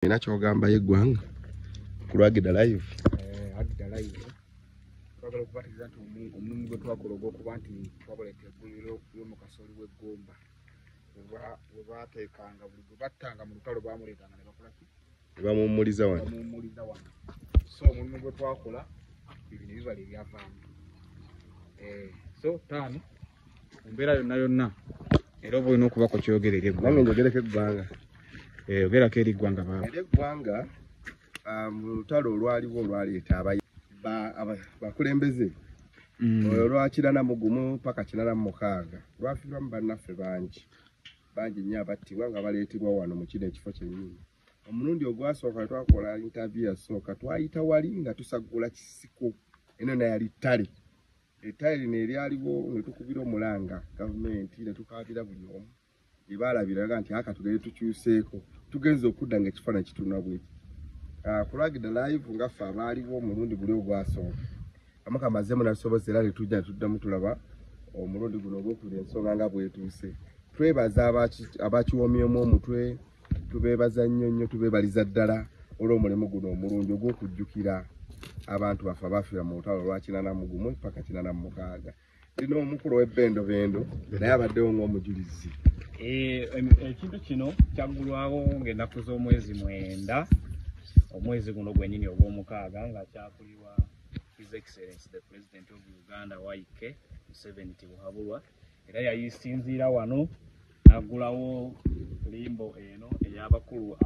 Ina kyogamba yeggwanga kulwagida live agida live twagala okubatiriza nti omulimu gwe twakola ogw'okuba nti twabaleta egguliro ly'omukasoli w'eggomba we baateekanga buli gwe battanga mu lutalo baamuleetanga ne bakolaki ne bamuwummuliza wano so omulimu gwe twakola ebyo ne bibala ebyavaamu so taano mu mbeera yonna yonna era oba olina okubako kyogera eri eggwanga nange njogereko eggwanga ogerako eri eggwanga eggwanga mu lutalo olwaliwo olwaleeta abakulembeze olwa 4 paka 46 lwafiirwamu bannaffe bangi nnyo abattibwa nga baleetebwa wano mu kino ekifo kyennyini. Omulundi ogwasooka twakola interview yasooka twayita wali nga tusagula kisiko eno nayali ttale ettale lino eryaliwo ne tukubira omulanga gavumenti ne tukaabira buli omu gye baalabiraga nti aka tugere tukyuseeko tugenza okudda ng'ekifaananyi kitunula bweki kulwagida live ngaffe abaaliwo omulundi guli ogwasooka amaka amazeemu nabisobozesa era ne tujja ne tuddamu tulaba omulundi guno ogwokubira ensonga nga bwetuuse. Twebaza abakiwomyemu omutwe tubeebaza nnyo tubeebaliza ddala olw'omulimu guno omulungi ogw'okujjukira abantu baffe abafiira mu lutalo lwa 41 paka 46. Lino omukulu w'ebbendobendo naye abaddewo ng'omujulizi. Ekintu kino kyaggulwawo ng'ennaku z'omwezi 9 omwezi guno gwennyini ogw'omukaaga nga kyakulirwa His Excellency the President of Uganda Waike Museveni Tibuhaburwa era yayisinziira wano n'aggulawo limbo eno ey'abakulu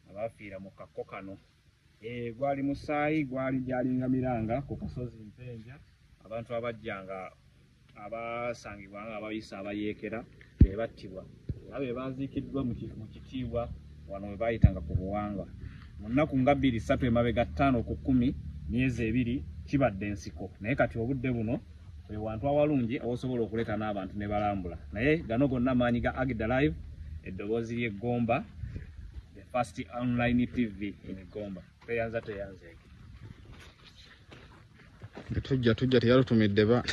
abafiira mu kakko kano. Gwali musaayi gwali gyalinga miranga ku kasozi Mpenja abantu abajjanga abasangibwa nga abayisa abayeekera be battibwa era be baaziikiddwa mu kitiibwa wano we baayitanga ku buwangwa. Mu nnaku nga 2-3 emabega 5 ku 10 myezi 2 kibadde ensiko naye kati obudde buno we wantu awalungi awosobola okuleeta n'abantu ne balambula naye gano gonna amaanyi ga Agida Live eddoboozi ly'eggomba the first online TV in Gomba. Teyanza tujja teyalutumidde ba